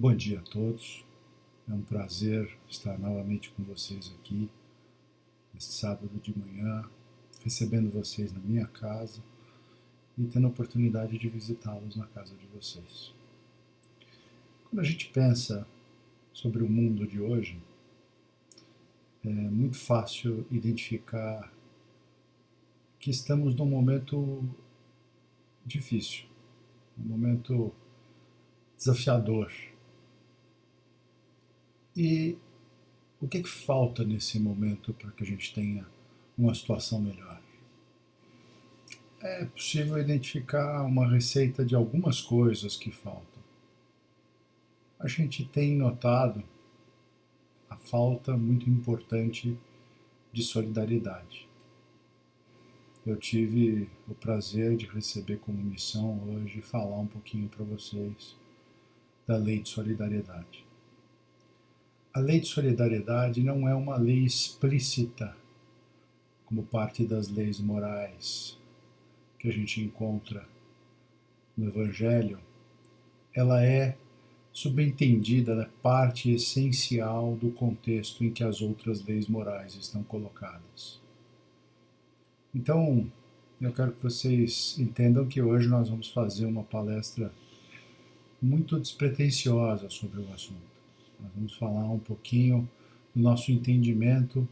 Bom dia a todos. É um prazer estar novamente com vocês aqui, neste sábado de manhã, recebendo vocês na minha casa e tendo a oportunidade de visitá-los na casa de vocês. Quando a gente pensa sobre o mundo de hoje, é muito fácil identificar que estamos num momento difícil, um momento desafiador. E o que falta nesse momento para que a gente tenha uma situação melhor? É possível identificar uma receita de algumas coisas que faltam. A gente tem notado a falta muito importante de solidariedade. Eu tive o prazer de receber como missão hoje falar um pouquinho para vocês da Lei de Solidariedade. A Lei de Solidariedade não é uma lei explícita, como parte das leis morais que a gente encontra no Evangelho. Ela é subentendida, ela é parte essencial do contexto em que as outras leis morais estão colocadas. Então, eu quero que vocês entendam que hoje nós vamos fazer uma palestra muito despretensiosa sobre o assunto. Nós vamos falar um pouquinho do nosso entendimento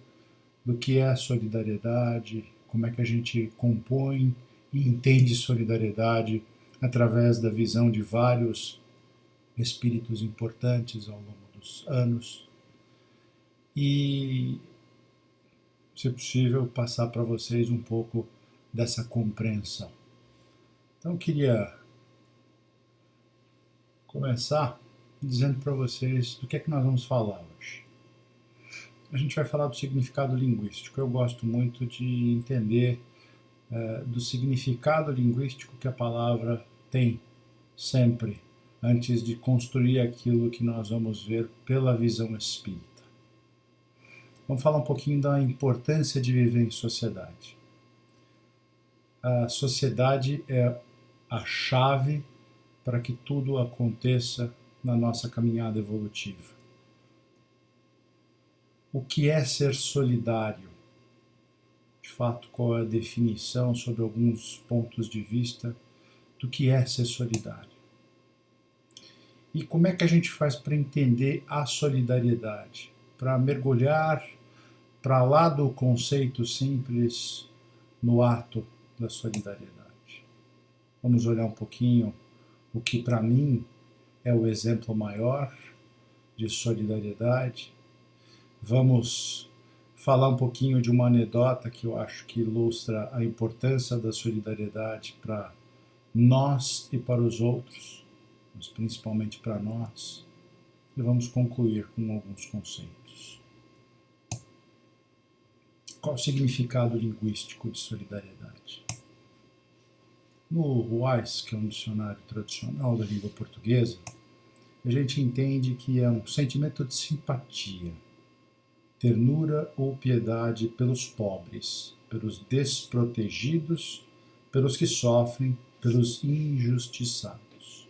do que é a solidariedade, como é que a gente compõe e entende solidariedade através da visão de vários espíritos importantes ao longo dos anos e, se possível, passar para vocês um pouco dessa compreensão. Então, eu queria começar dizendo para vocês do que é que nós vamos falar hoje. A gente vai falar do significado linguístico. Eu gosto muito de entender do significado linguístico que a palavra tem sempre, antes de construir aquilo que nós vamos ver pela visão espírita. Vamos falar um pouquinho da importância de viver em sociedade. A sociedade é a chave para que tudo aconteça na nossa caminhada evolutiva. O que é ser solidário? De fato, qual é a definição sobre alguns pontos de vista do que é ser solidário? E como é que a gente faz para entender a solidariedade? Para mergulhar para lá do conceito simples no ato da solidariedade. Vamos olhar um pouquinho o que para mim é o exemplo maior de solidariedade. Vamos falar um pouquinho de uma anedota que eu acho que ilustra a importância da solidariedade para nós e para os outros, mas principalmente para nós. E vamos concluir com alguns conceitos. Qual o significado linguístico de solidariedade? No Ruais, que é um dicionário tradicional da língua portuguesa, a gente entende que é um sentimento de simpatia, ternura ou piedade pelos pobres, pelos desprotegidos, pelos que sofrem, pelos injustiçados.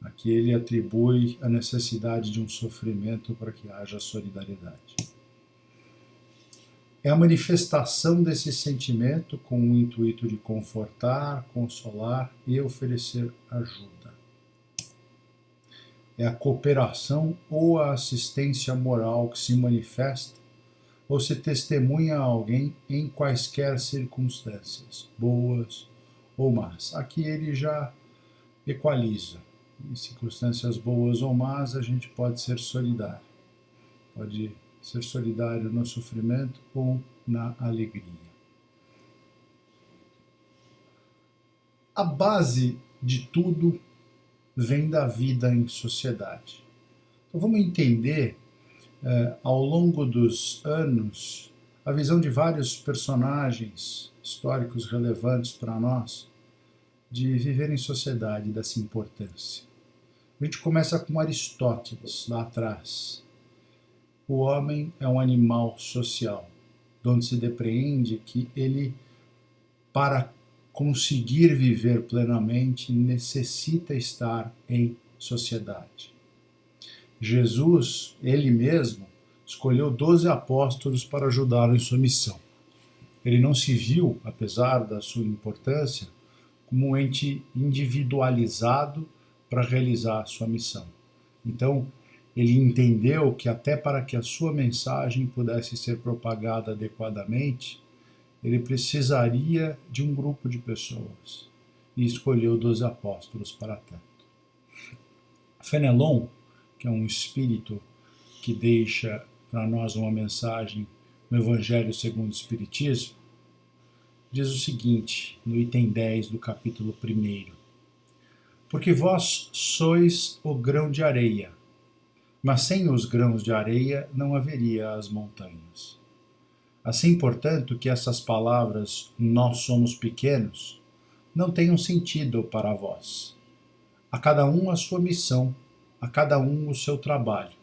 Aqui ele atribui a necessidade de um sofrimento para que haja solidariedade. É a manifestação desse sentimento com o intuito de confortar, consolar e oferecer ajuda. É a cooperação ou a assistência moral que se manifesta ou se testemunha a alguém em quaisquer circunstâncias, boas ou más. Aqui ele já equaliza. Em circunstâncias boas ou más, a gente pode ser solidário. Pode ser solidário no sofrimento ou na alegria. A base de tudo vem da vida em sociedade. Então vamos entender, ao longo dos anos, a visão de vários personagens históricos relevantes para nós de viver em sociedade, dessa importância. A gente começa com Aristóteles, lá atrás. O homem é um animal social, onde se depreende que ele, para conseguir viver plenamente, necessita estar em sociedade. Jesus, ele mesmo, escolheu 12 apóstolos para ajudá-lo em sua missão. Ele não se viu, apesar da sua importância, como um ente individualizado para realizar a sua missão. Então, ele entendeu que até para que a sua mensagem pudesse ser propagada adequadamente, ele precisaria de um grupo de pessoas e escolheu 12 apóstolos para tanto. Fenelon, que é um espírito que deixa para nós uma mensagem no Evangelho segundo o Espiritismo, diz o seguinte, no item 10 do capítulo 1: Porque vós sois o grão de areia, mas sem os grãos de areia não haveria as montanhas. Assim, portanto, que essas palavras, nós somos pequenos, não tenham sentido para vós. A cada um a sua missão, a cada um o seu trabalho.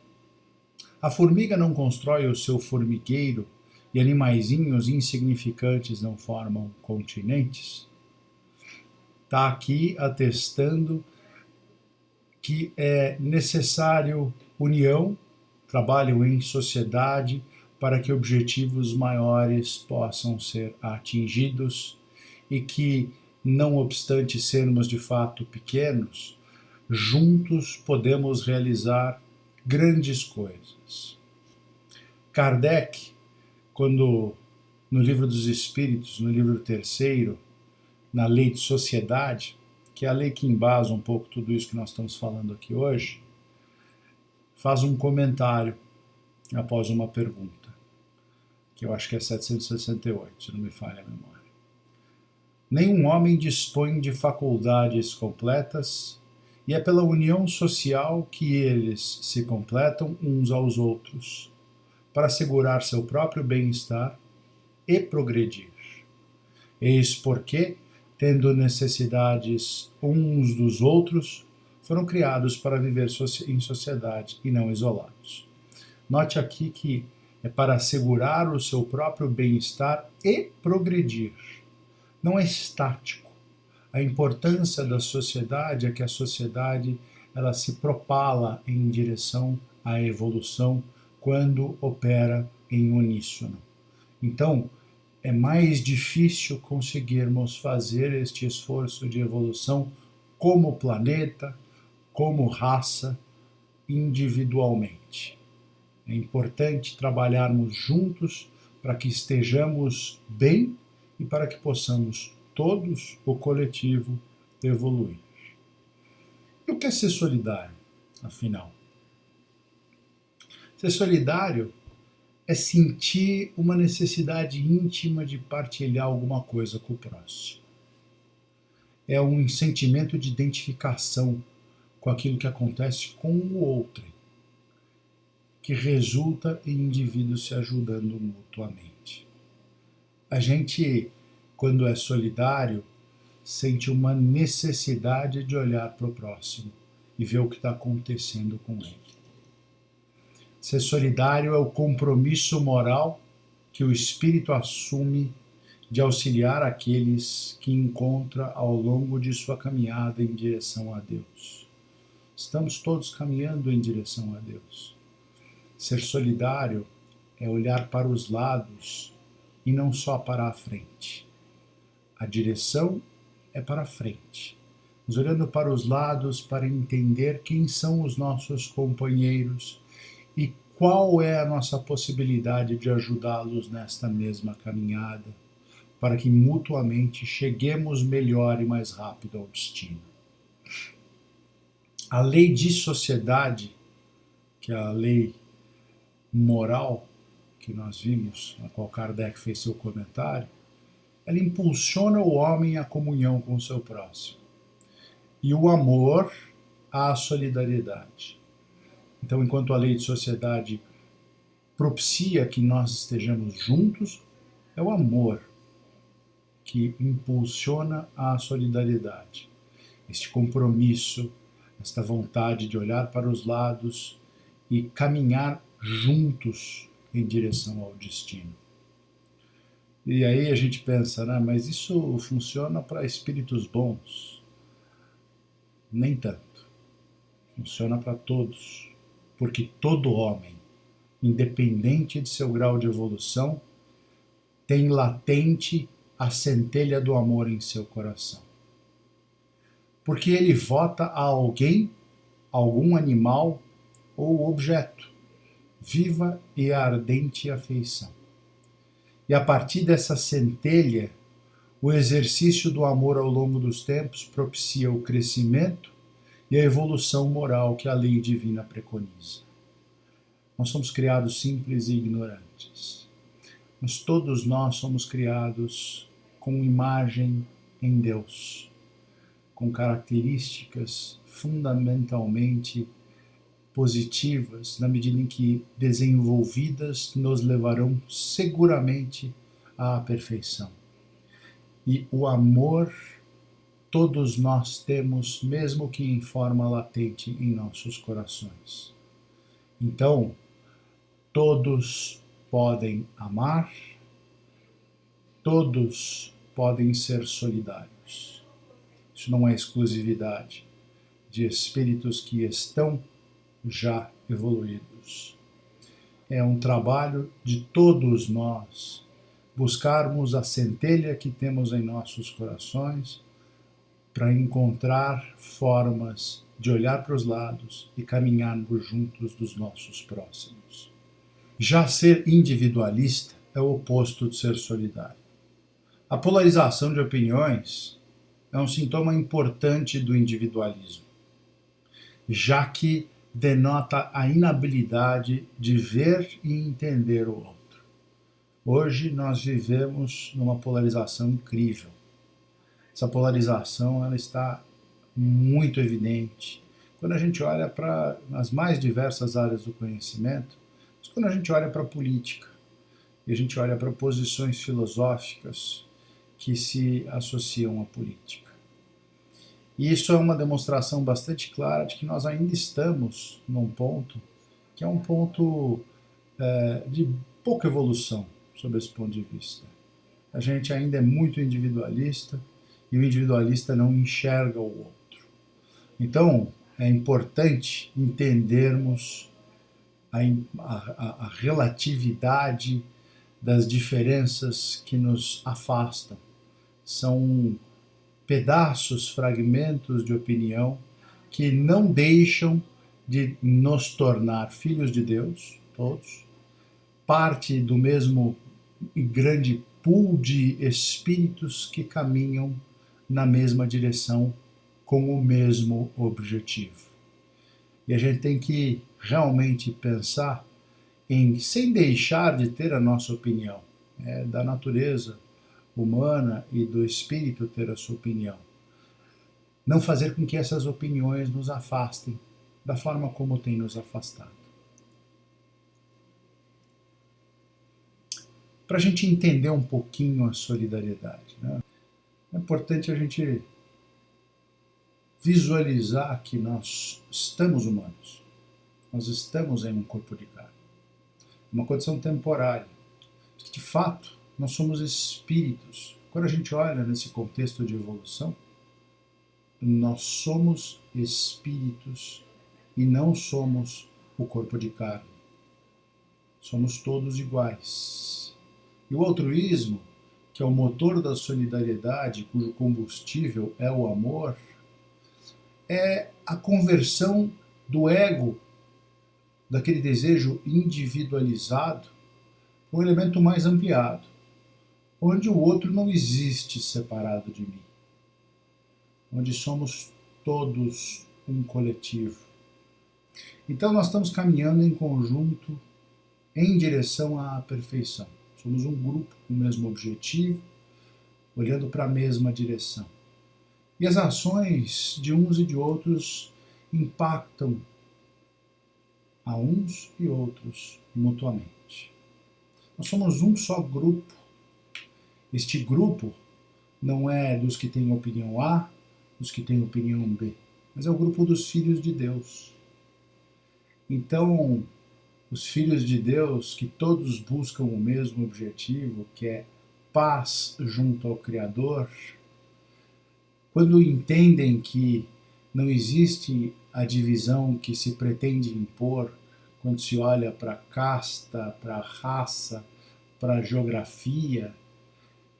A formiga não constrói o seu formigueiro e animaizinhos insignificantes não formam continentes? Está aqui atestando que é necessário união, trabalho em sociedade para que objetivos maiores possam ser atingidos e que, não obstante sermos de fato pequenos, juntos podemos realizar grandes coisas. Kardec, quando no Livro dos Espíritos, no livro 3º, na Lei de Sociedade, que é a lei que embasa um pouco tudo isso que nós estamos falando aqui hoje, faz um comentário após uma pergunta, que eu acho que é 768, se não me falha a memória. Nenhum homem dispõe de faculdades completas, e é pela união social que eles se completam uns aos outros, para assegurar seu próprio bem-estar e progredir. Eis porque, tendo necessidades uns dos outros, foram criados para viver em sociedade e não isolados. Note aqui que é para assegurar o seu próprio bem-estar e progredir. Não é estático. A importância da sociedade é que a sociedade ela se propala em direção à evolução quando opera em uníssono. Então, é mais difícil conseguirmos fazer este esforço de evolução como planeta, como raça, individualmente. É importante trabalharmos juntos para que estejamos bem e para que possamos todos, o coletivo, evoluir. E o que é ser solidário, afinal? Ser solidário é sentir uma necessidade íntima de partilhar alguma coisa com o próximo. É um sentimento de identificação com aquilo que acontece com o outro, que resulta em indivíduos se ajudando mutuamente. A gente, quando é solidário, sente uma necessidade de olhar para o próximo e ver o que está acontecendo com ele. Ser solidário é o compromisso moral que o espírito assume de auxiliar aqueles que encontra ao longo de sua caminhada em direção a Deus. Estamos todos caminhando em direção a Deus. Ser solidário é olhar para os lados e não só para a frente. A direção é para a frente, mas olhando para os lados para entender quem são os nossos companheiros e qual é a nossa possibilidade de ajudá-los nesta mesma caminhada, para que mutuamente cheguemos melhor e mais rápido ao destino. A lei de sociedade, que é a lei moral que nós vimos, na qual Kardec fez seu comentário, ela impulsiona o homem à comunhão com o seu próximo e o amor à solidariedade. Então, enquanto a lei de sociedade propicia que nós estejamos juntos, é o amor que impulsiona a solidariedade. Este compromisso, esta vontade de olhar para os lados e caminhar juntos em direção ao destino. E aí a gente pensa, né, mas isso funciona para espíritos bons? Nem tanto. Funciona para todos. porque todo homem, independente de seu grau de evolução, tem latente a centelha do amor em seu coração. Porque ele vota a alguém, algum animal ou objeto, viva e ardente afeição. E a partir dessa centelha, o exercício do amor ao longo dos tempos propicia o crescimento e a evolução moral que a lei divina preconiza. Nós somos criados simples e ignorantes, mas todos nós somos criados com imagem em Deus, com características fundamentalmente positivas, na medida em que desenvolvidas nos levarão seguramente à perfeição. E o amor todos nós temos, mesmo que em forma latente em nossos corações. Então, todos podem amar, todos podem ser solidários. Isso não é exclusividade de espíritos que estão já evoluídos. É um trabalho de todos nós buscarmos a centelha que temos em nossos corações para encontrar formas de olhar para os lados e caminharmos juntos dos nossos próximos. Já ser individualista é o oposto de ser solidário. A polarização de opiniões é um sintoma importante do individualismo, já que denota a inabilidade de ver e entender o outro. Hoje nós vivemos numa polarização incrível. Essa polarização ela está muito evidente quando a gente olha para as mais diversas áreas do conhecimento, mas quando a gente olha para a política e a gente olha para posições filosóficas que se associam à política. E isso é uma demonstração bastante clara de que nós ainda estamos num ponto que é um ponto de pouca evolução sob esse ponto de vista. A gente ainda é muito individualista e o individualista não enxerga o outro. Então, é importante entendermos a relatividade das diferenças que nos afastam. São pedaços, fragmentos de opinião que não deixam de nos tornar filhos de Deus, todos, parte do mesmo grande pool de espíritos que caminham na mesma direção com o mesmo objetivo. E a gente tem que realmente pensar em, sem deixar de ter a nossa opinião, da natureza humana e do espírito ter a sua opinião. Não fazer com que essas opiniões nos afastem da forma como tem nos afastado. Para a gente entender um pouquinho a solidariedade, né? É importante a gente visualizar que nós estamos humanos, nós estamos em um corpo de carne, uma condição temporária, que de fato nós somos espíritos. Quando a gente olha nesse contexto de evolução, nós somos espíritos e não somos o corpo de carne. Somos todos iguais. E o altruísmo, que é o motor da solidariedade, cujo combustível é o amor, é a conversão do ego, daquele desejo individualizado, para um elemento mais ampliado, onde o outro não existe separado de mim, onde somos todos um coletivo. Então nós estamos caminhando em conjunto em direção à perfeição. Somos um grupo com o mesmo objetivo, olhando para a mesma direção. E as ações de uns e de outros impactam a uns e outros mutuamente. Nós somos um só grupo. Este grupo não é dos que têm opinião A, dos que têm opinião B, mas é o grupo dos filhos de Deus. Então, os filhos de Deus, que todos buscam o mesmo objetivo, que é paz junto ao Criador, quando entendem que não existe a divisão que se pretende impor quando se olha para a casta, para a raça, para a geografia,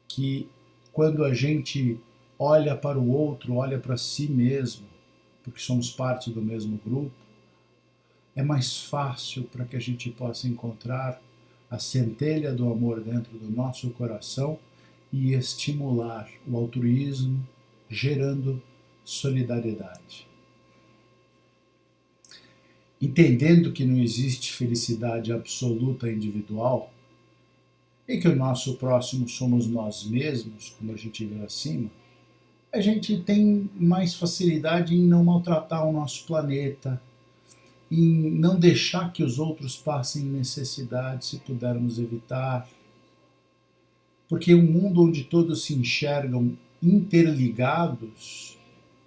que quando a gente olha para o outro, olha para si mesmo, porque somos parte do mesmo grupo, é mais fácil para que a gente possa encontrar a centelha do amor dentro do nosso coração e estimular o altruísmo, gerando solidariedade. Entendendo que não existe felicidade absoluta individual e que o nosso próximo somos nós mesmos, como a gente viu acima, a gente tem mais facilidade em não maltratar o nosso planeta, em não deixar que os outros passem necessidade, se pudermos evitar. Porque um mundo onde todos se enxergam interligados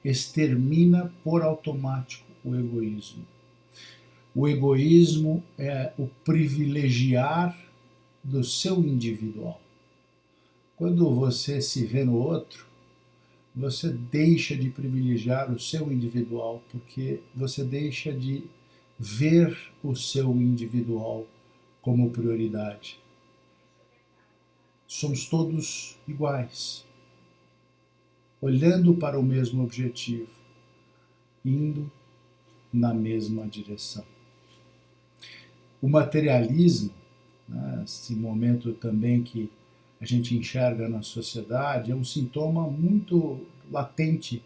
extermina por automático o egoísmo. O egoísmo é o privilegiar do seu individual. Quando você se vê no outro, você deixa de privilegiar o seu individual, porque você deixa de ver o seu individual como prioridade. Somos todos iguais, olhando para o mesmo objetivo, indo na mesma direção. O materialismo, né, esse momento também que a gente enxerga na sociedade, é um sintoma muito latente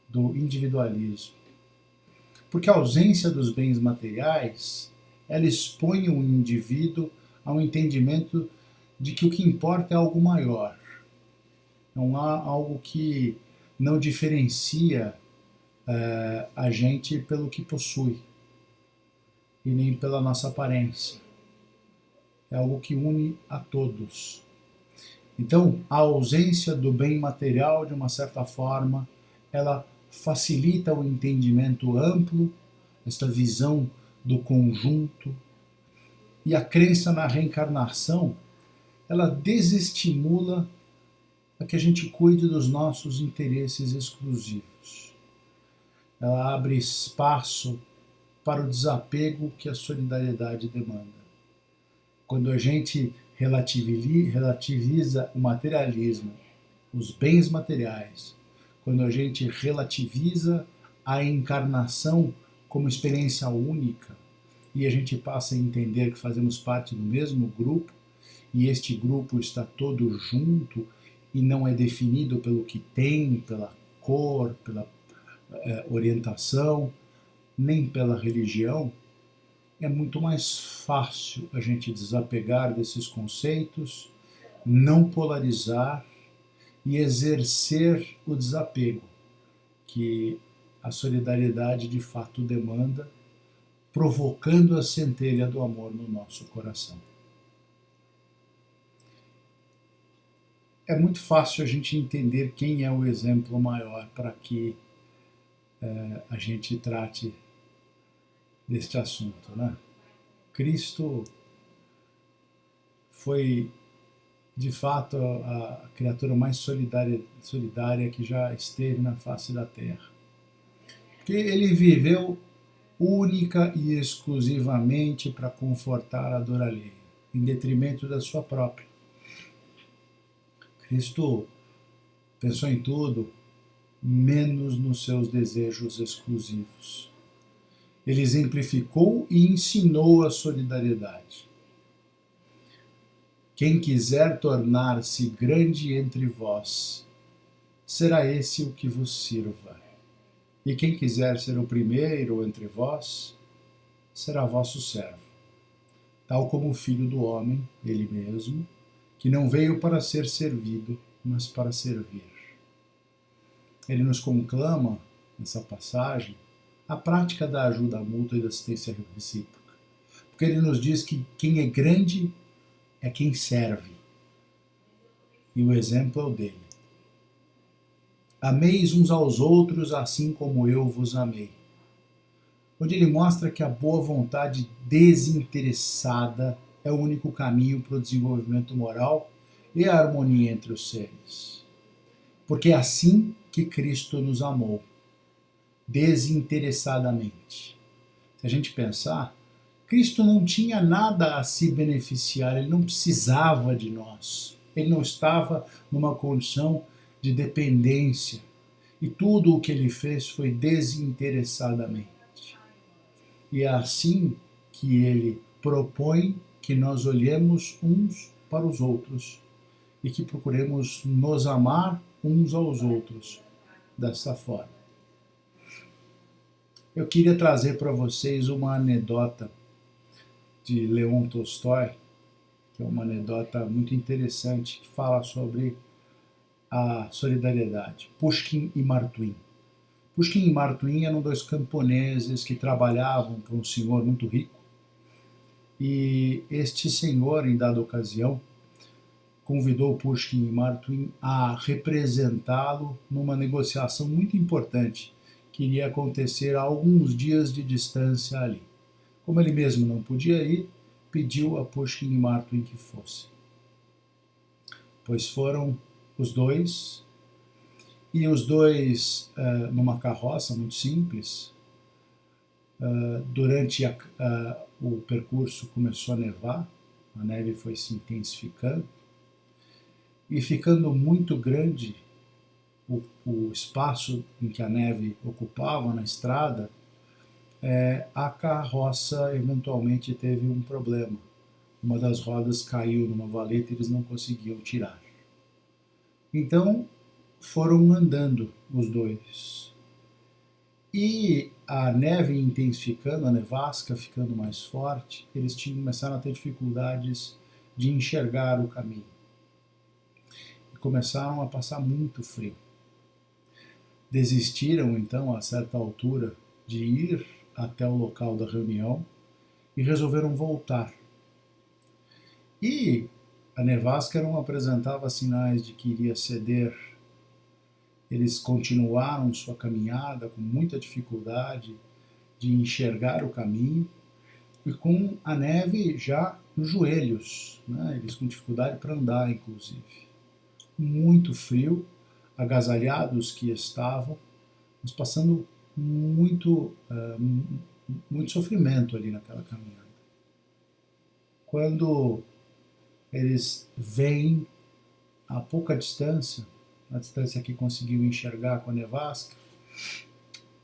do individualismo. Porque a ausência dos bens materiais, ela expõe o indivíduo ao entendimento de que o que importa é algo maior. Não há algo que não diferencia a gente pelo que possui e nem pela nossa aparência. É algo que une a todos. Então, a ausência do bem material, de uma certa forma, ela facilita o entendimento amplo, esta visão do conjunto, e a crença na reencarnação, ela desestimula a que a gente cuide dos nossos interesses exclusivos. Ela abre espaço para o desapego que a solidariedade demanda. Quando a gente relativiza o materialismo, os bens materiais, quando a gente relativiza a encarnação como experiência única e a gente passa a entender que fazemos parte do mesmo grupo e este grupo está todo junto e não é definido pelo que tem, pela cor, pela orientação, nem pela religião, é muito mais fácil a gente desapegar desses conceitos, não polarizar e exercer o desapego que a solidariedade de fato demanda, provocando a centelha do amor no nosso coração. É muito fácil a gente entender quem é o exemplo maior para que a gente trate deste assunto, né? Cristo foi, de fato, a criatura mais solidária que já esteve na face da Terra. Porque ele viveu única e exclusivamente para confortar a dor alheia, em detrimento da sua própria. Cristo pensou em tudo, menos nos seus desejos exclusivos. Ele exemplificou e ensinou a solidariedade. Quem quiser tornar-se grande entre vós, será esse o que vos sirva. E quem quiser ser o primeiro entre vós, será vosso servo. Tal como o Filho do Homem, ele mesmo, que não veio para ser servido, mas para servir. Ele nos conclama, nessa passagem, a prática da ajuda mútua e da assistência recíproca. Porque ele nos diz que quem é grande é quem serve. E o exemplo é o dele. Ameis uns aos outros assim como eu vos amei. Onde ele mostra que a boa vontade desinteressada é o único caminho para o desenvolvimento moral e a harmonia entre os seres. Porque é assim que Cristo nos amou, desinteressadamente. Se a gente pensar, Cristo não tinha nada a se beneficiar, ele não precisava de nós. Ele não estava numa condição de dependência. E tudo o que ele fez foi desinteressadamente. E é assim que ele propõe que nós olhemos uns para os outros e que procuremos nos amar uns aos outros dessa forma. Eu queria trazer para vocês uma anedota de Leon Tolstói, que é uma anedota muito interessante, que fala sobre a solidariedade. Pushkin e Martwin. Pushkin e Martwin eram dois camponeses que trabalhavam para um senhor muito rico, e este senhor, em dada ocasião, convidou Pushkin e Martwin a representá-lo numa negociação muito importante que iria acontecer a alguns dias de distância ali. Como ele mesmo não podia ir, pediu a Pushkin e Martwin que fossem. Pois foram os dois, e os dois numa carroça muito simples. Durante o percurso começou a nevar, a neve foi se intensificando, e ficando muito grande o espaço em que a neve ocupava na estrada, a carroça eventualmente teve um problema. Uma das rodas caiu numa valeta e eles não conseguiam tirar. Então foram andando os dois. E a neve intensificando, a nevasca ficando mais forte, eles começaram a ter dificuldades de enxergar o caminho. E começaram a passar muito frio. Desistiram, então, a certa altura, de ir até o local da reunião e resolveram voltar. E a nevasca não apresentava sinais de que iria ceder. Eles continuaram sua caminhada com muita dificuldade de enxergar o caminho e com a neve já nos joelhos, né? Eles com dificuldade para andar, inclusive. Muito frio, agasalhados que estavam, mas passando muito sofrimento ali naquela caminhada. Quando eles veem a pouca distância, a distância que conseguiu enxergar com a nevasca,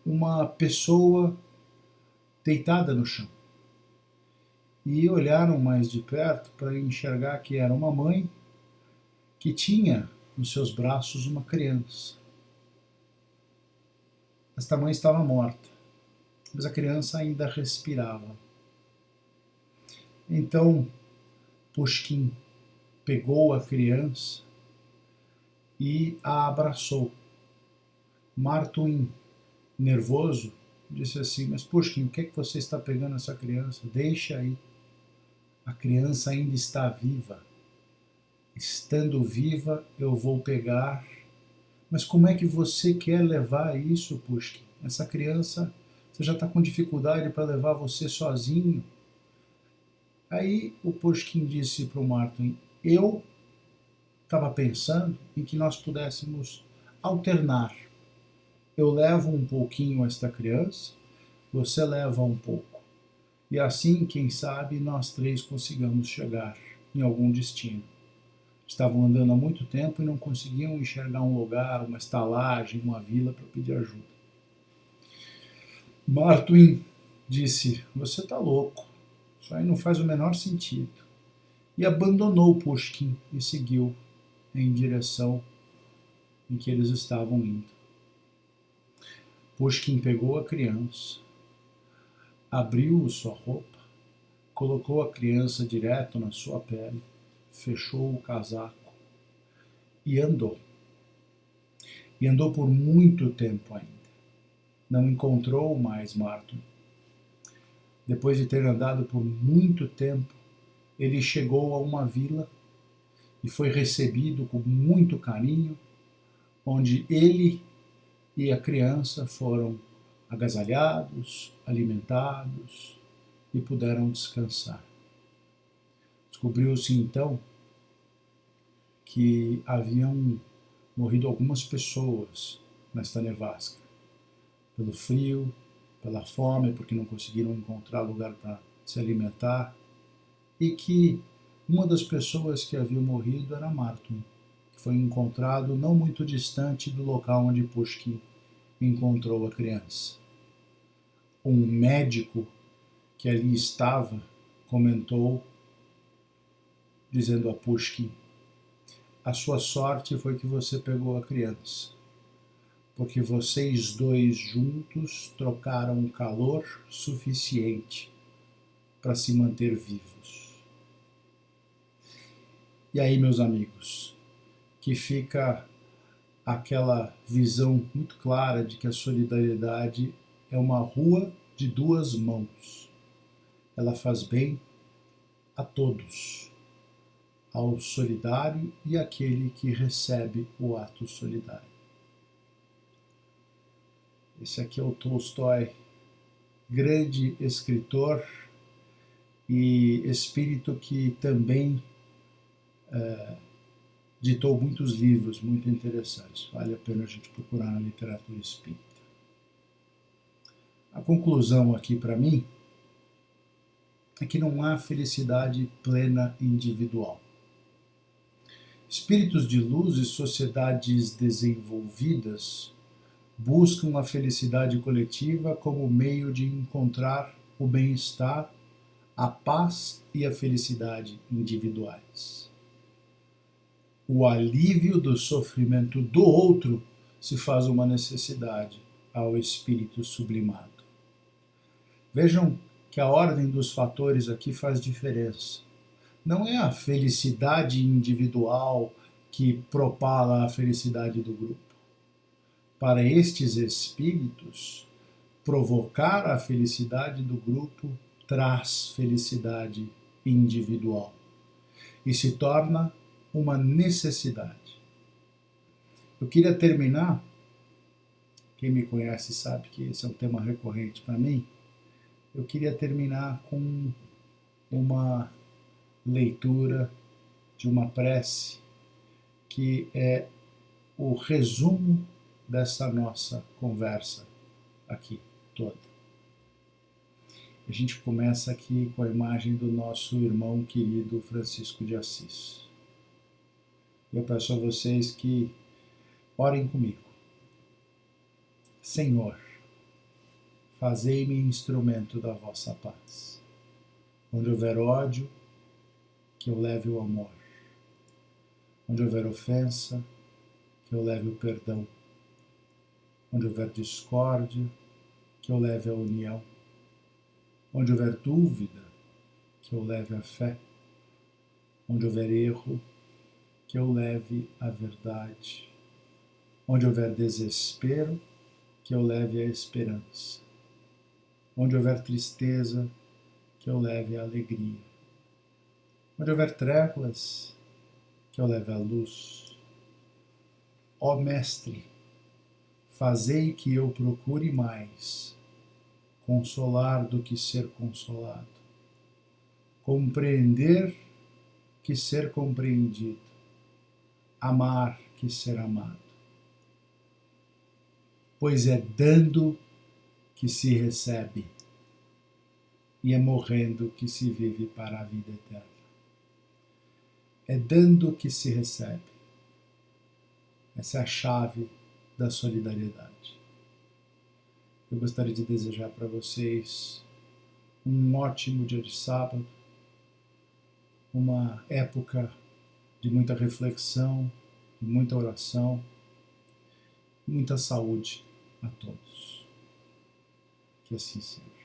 uma pessoa deitada no chão. E olharam mais de perto para enxergar que era uma mãe que tinha nos seus braços uma criança. Esta mãe estava morta, mas a criança ainda respirava. Então, Pushkin pegou a criança e a abraçou. Martwin, nervoso, disse assim: mas Pushkin, o que é que você está pegando essa criança? Deixa aí. A criança ainda está viva. Estando viva, eu vou pegar. Mas como é que você quer levar isso, Pushkin? Essa criança, você já está com dificuldade para levar você sozinho. Aí o Pushkin disse para o Martwin: eu estava pensando em que nós pudéssemos alternar. Eu levo um pouquinho esta criança, você leva um pouco. E assim, quem sabe, nós três consigamos chegar em algum destino. Estavam andando há muito tempo e não conseguiam enxergar um lugar, uma estalagem, uma vila para pedir ajuda. Martwin disse: você está louco, isso aí não faz o menor sentido. E abandonou Pushkin e seguiu em direção em que eles estavam indo. Pushkin pegou a criança, abriu sua roupa, colocou a criança direto na sua pele, fechou o casaco e andou. E andou por muito tempo ainda. Não encontrou mais Martwin. Depois de ter andado por muito tempo, ele chegou a uma vila e foi recebido com muito carinho, onde ele e a criança foram agasalhados, alimentados e puderam descansar. Descobriu-se então que haviam morrido algumas pessoas nesta nevasca, pelo frio, pela fome, porque não conseguiram encontrar lugar para se alimentar, e que uma das pessoas que havia morrido era Martin, que foi encontrado não muito distante do local onde Pushkin encontrou a criança. Um médico que ali estava comentou, dizendo a Pushkin: a sua sorte foi que você pegou a criança, porque vocês dois juntos trocaram calor suficiente para se manter vivos. E aí, meus amigos, que fica aquela visão muito clara de que a solidariedade é uma rua de duas mãos. Ela faz bem a todos, ao solidário e àquele que recebe o ato solidário. Esse aqui é o Tolstói, grande escritor e espírito que também ditou muitos livros muito interessantes. Vale a pena a gente procurar na literatura espírita. A conclusão aqui para mim é que não há felicidade plena individual. Espíritos de luz e sociedades desenvolvidas buscam a felicidade coletiva como meio de encontrar o bem-estar, a paz e a felicidade individuais. O alívio do sofrimento do outro se faz uma necessidade ao espírito sublimado. Vejam que a ordem dos fatores aqui faz diferença. Não é a felicidade individual que propala a felicidade do grupo. Para estes espíritos, provocar a felicidade do grupo traz felicidade individual e se torna uma necessidade. Eu queria terminar, quem me conhece sabe que esse é um tema recorrente para mim, eu queria terminar com uma leitura de uma prece que é o resumo dessa nossa conversa aqui toda. A gente começa aqui com a imagem do nosso irmão querido Francisco de Assis. Eu peço a vocês que orem comigo. Senhor, fazei-me instrumento da vossa paz. Onde houver ódio, que eu leve o amor. Onde houver ofensa, que eu leve o perdão. Onde houver discórdia, que eu leve a união. Onde houver dúvida, que eu leve a fé. Onde houver erro, que eu leve a verdade. Onde houver desespero, que eu leve a esperança. Onde houver tristeza, que eu leve a alegria. Onde houver trevas, que eu leve a luz. Ó Mestre, fazei que eu procure mais consolar do que ser consolado, compreender que ser compreendido, amar que ser amado. Pois é dando que se recebe e é morrendo que se vive para a vida eterna. É dando que se recebe. Essa é a chave da solidariedade. Eu gostaria de desejar para vocês um ótimo dia de sábado, uma época de muita reflexão, de muita oração, muita saúde a todos. Que assim seja.